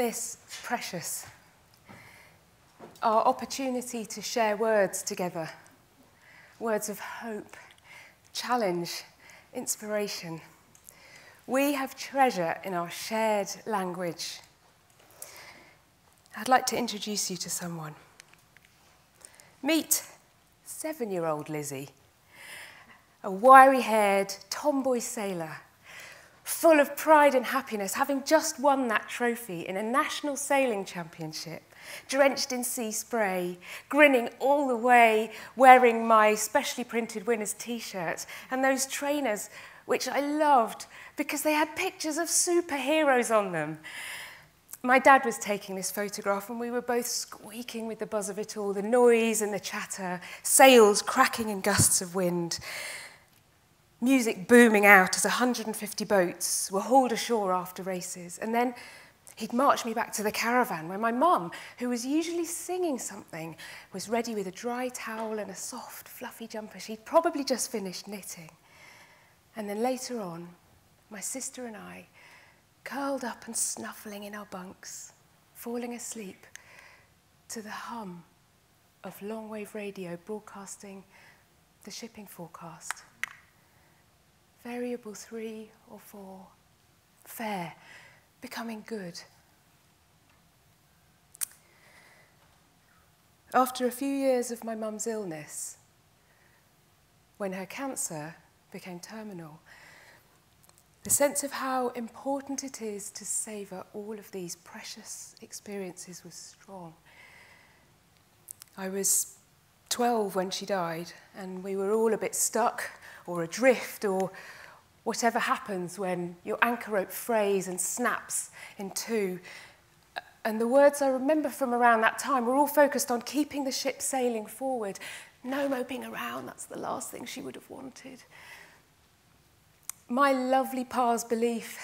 this precious. Our opportunity to share words together, words of hope, challenge, inspiration. We have treasure in our shared language. I'd like to introduce you to someone. Meet 7-year-old Lizzie, a wiry-haired tomboy sailor, full of pride and happiness, having just won that trophy in a national sailing championship, drenched in sea spray, grinning all the way, wearing my specially printed winner's t-shirt and those trainers, which I loved because they had pictures of superheroes on them. My dad was taking this photograph and we were both squeaking with the buzz of it all, the noise and the chatter, sails cracking in gusts of wind, music booming out as 150 boats were hauled ashore after races. And then he'd march me back to the caravan where my mum, who was usually singing something, was ready with a dry towel and a soft, fluffy jumper she'd probably just finished knitting. And then later on, my sister and I, curled up and snuffling in our bunks, falling asleep to the hum of long-wave radio broadcasting the shipping forecast. Variable 3 or 4, fair, becoming good. After a few years of my mum's illness, when her cancer became terminal, the sense of how important it is to savour all of these precious experiences was strong. I was 12 when she died, and we were all a bit stuck or adrift or whatever happens when your anchor rope frays and snaps in two. And the words I remember from around that time were all focused on keeping the ship sailing forward. No moping around, that's the last thing she would have wanted. My lovely pa's belief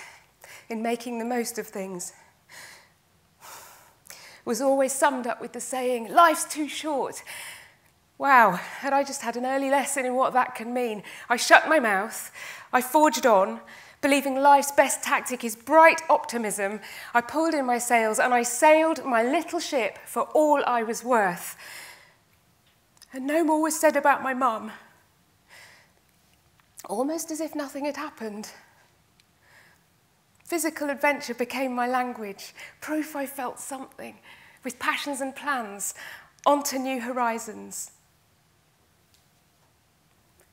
in making the most of things was always summed up with the saying, life's too short. Wow, had I just had an early lesson in what that can mean. I shut my mouth, I forged on, believing life's best tactic is bright optimism. I pulled in my sails and I sailed my little ship for all I was worth. And no more was said about my mum. Almost as if nothing had happened. Physical adventure became my language, proof I felt something, with passions and plans, onto new horizons.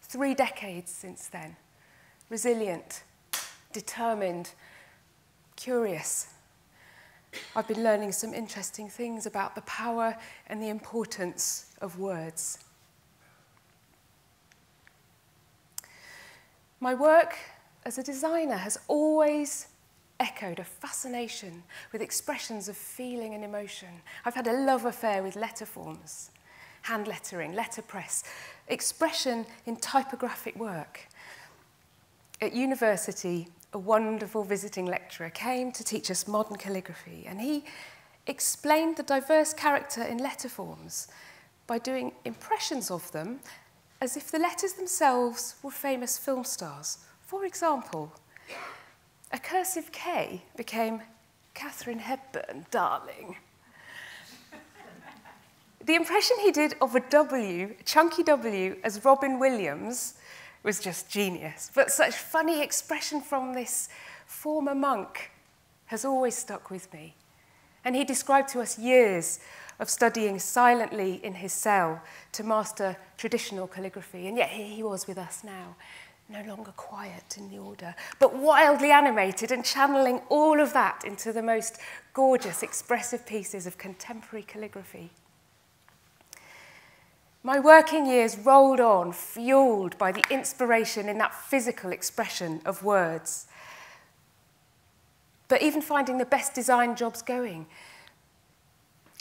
3 decades since then, resilient, determined, curious. I've been learning some interesting things about the power and the importance of words. My work as a designer has always echoed a fascination with expressions of feeling and emotion. I've had a love affair with letter forms, hand lettering, letterpress, expression in typographic work. At university, a wonderful visiting lecturer came to teach us modern calligraphy, and he explained the diverse character in letter forms by doing impressions of them as if the letters themselves were famous film stars. For example, a cursive K became Katharine Hepburn, darling. The impression he did of a W, a chunky W, as Robin Williams was just genius. But such funny expression from this former monk has always stuck with me. And he described to us years of studying silently in his cell to master traditional calligraphy. And yet here he was with us now, no longer quiet in the order, but wildly animated and channeling all of that into the most gorgeous, expressive pieces of contemporary calligraphy. My working years rolled on, fueled by the inspiration in that physical expression of words. But even finding the best design jobs going,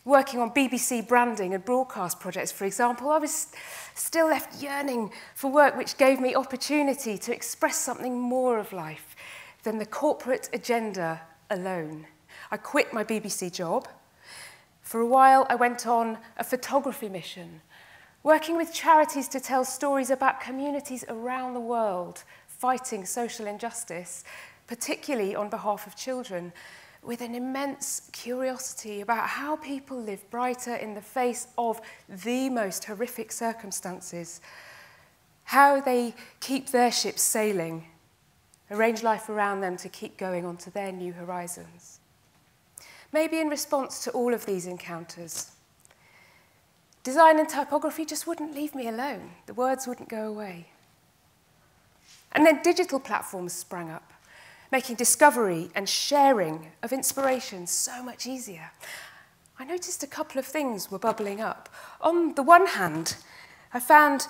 working on BBC branding and broadcast projects, for example, I was still left yearning for work which gave me opportunity to express something more of life than the corporate agenda alone. I quit my BBC job. For a while, I went on a photography mission, working with charities to tell stories about communities around the world fighting social injustice, particularly on behalf of children, with an immense curiosity about how people live brighter in the face of the most horrific circumstances, how they keep their ships sailing, arrange life around them to keep going on to their new horizons. Maybe in response to all of these encounters, design and typography just wouldn't leave me alone. The words wouldn't go away. And then digital platforms sprang up, making discovery and sharing of inspiration so much easier. I noticed a couple of things were bubbling up. On the one hand, I found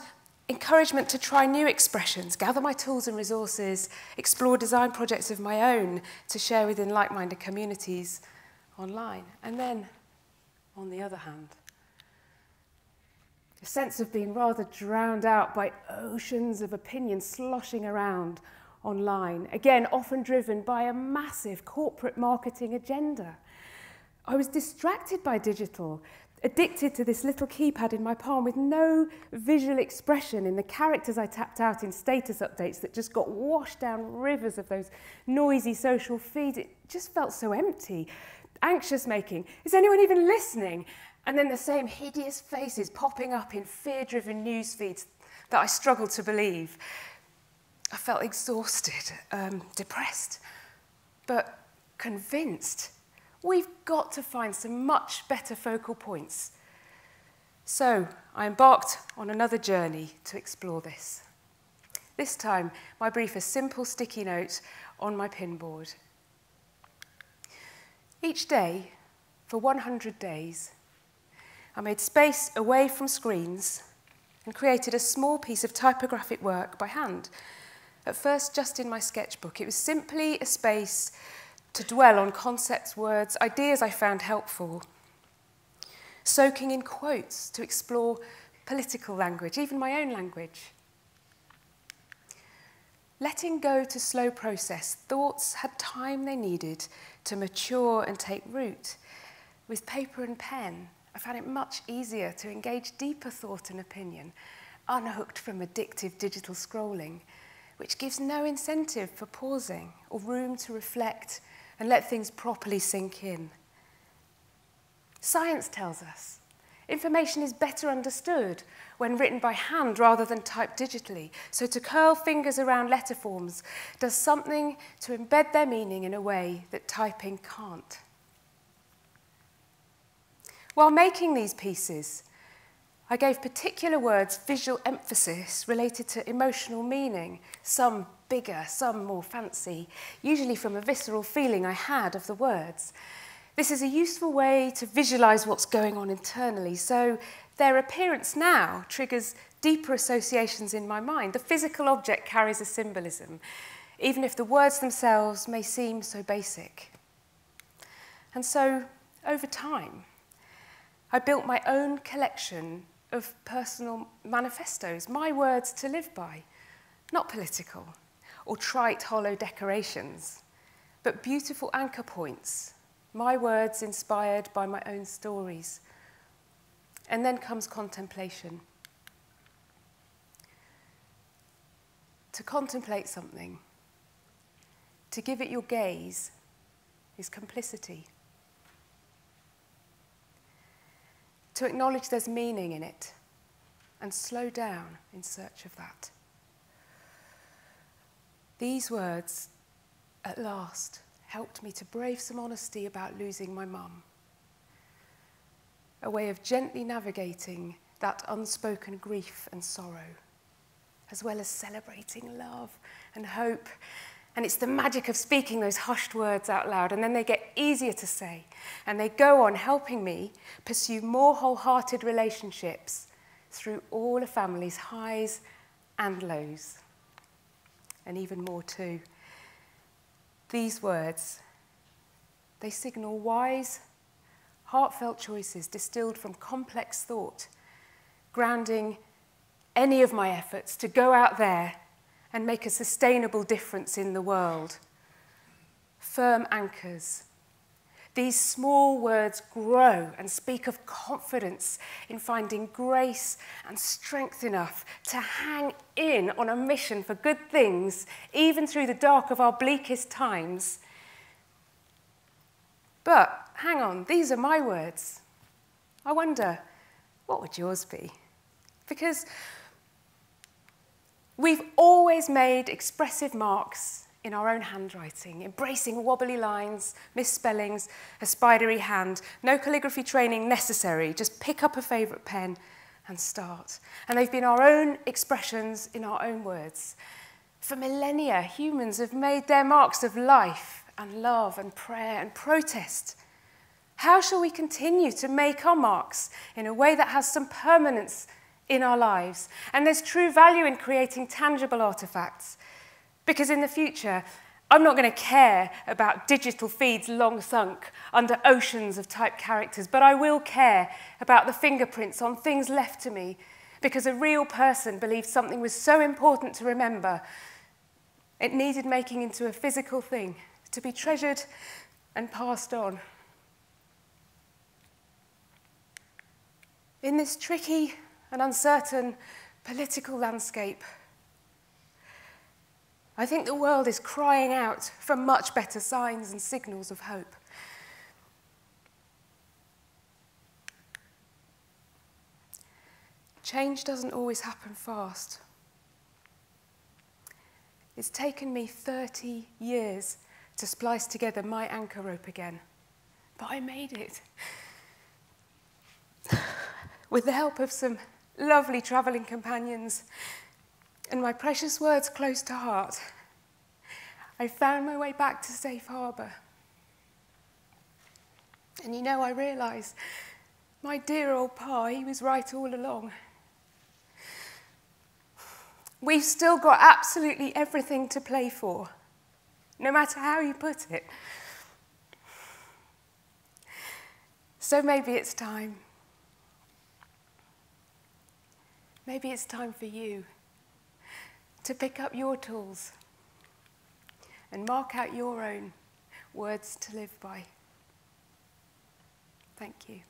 encouragement to try new expressions, gather my tools and resources, explore design projects of my own to share within like-minded communities online. And then, on the other hand, a sense of being rather drowned out by oceans of opinion sloshing around online, again, often driven by a massive corporate marketing agenda. I was distracted by digital, addicted to this little keypad in my palm with no visual expression in the characters I tapped out in status updates that just got washed down rivers of those noisy social feeds. It just felt so empty. Anxious making. Is anyone even listening? And then the same hideous faces popping up in fear-driven news feeds that I struggled to believe. I felt exhausted, depressed, but convinced. We've got to find some much better focal points. So I embarked on another journey to explore this. This time, my brief a simple sticky note on my pinboard. Each day, for 100 days, I made space away from screens and created a small piece of typographic work by hand. At first, just in my sketchbook. It was simply a space to dwell on concepts, words, ideas I found helpful. Soaking in quotes to explore political language, even my own language. Letting go to slow process, thoughts had time they needed to mature and take root. With paper and pen, I found it much easier to engage deeper thought and opinion, unhooked from addictive digital scrolling, which gives no incentive for pausing or room to reflect and let things properly sink in. Science tells us information is better understood when written by hand rather than typed digitally. So to curl fingers around letter forms does something to embed their meaning in a way that typing can't. While making these pieces, I gave particular words visual emphasis related to emotional meaning, some bigger, some more fancy, usually from a visceral feeling I had of the words. This is a useful way to visualize what's going on internally, so their appearance now triggers deeper associations in my mind. The physical object carries a symbolism, even if the words themselves may seem so basic. And so, over time, I built my own collection of personal manifestos, my words to live by, not political or trite, hollow decorations, but beautiful anchor points, my words inspired by my own stories. And then comes contemplation. To contemplate something, to give it your gaze, is complicity. To acknowledge there's meaning in it and slow down in search of that. These words, at last, helped me to brave some honesty about losing my mum. A way of gently navigating that unspoken grief and sorrow, as well as celebrating love and hope. And it's the magic of speaking those hushed words out loud, and then they get easier to say, and they go on helping me pursue more wholehearted relationships through all a family's highs and lows, and even more too. These words, they signal wise, heartfelt choices distilled from complex thought, grounding any of my efforts to go out there and make a sustainable difference in the world. Firm anchors. These small words grow and speak of confidence in finding grace and strength enough to hang in on a mission for good things, even through the dark of our bleakest times. But hang on, these are my words. I wonder, what would yours be? Because we've always made expressive marks in our own handwriting, embracing wobbly lines, misspellings, a spidery hand. No calligraphy training necessary, just pick up a favourite pen and start. And they've been our own expressions in our own words. For millennia, humans have made their marks of life and love and prayer and protest. How shall we continue to make our marks in a way that has some permanence in our lives? And there's true value in creating tangible artefacts. Because in the future, I'm not going to care about digital feeds long sunk under oceans of typed characters, but I will care about the fingerprints on things left to me, because a real person believed something was so important to remember, it needed making into a physical thing, to be treasured and passed on. In this tricky and uncertain political landscape, I think the world is crying out for much better signs and signals of hope. Change doesn't always happen fast. It's taken me 30 years to splice together my anchor rope again, but I made it. With the help of some lovely travelling companions and my precious words close to heart, I found my way back to safe harbour. And you know, I realised my dear old Pa, he was right all along. We've still got absolutely everything to play for, no matter how you put it. So maybe it's time. Maybe it's time for you to pick up your tools and mark out your own words to live by. Thank you.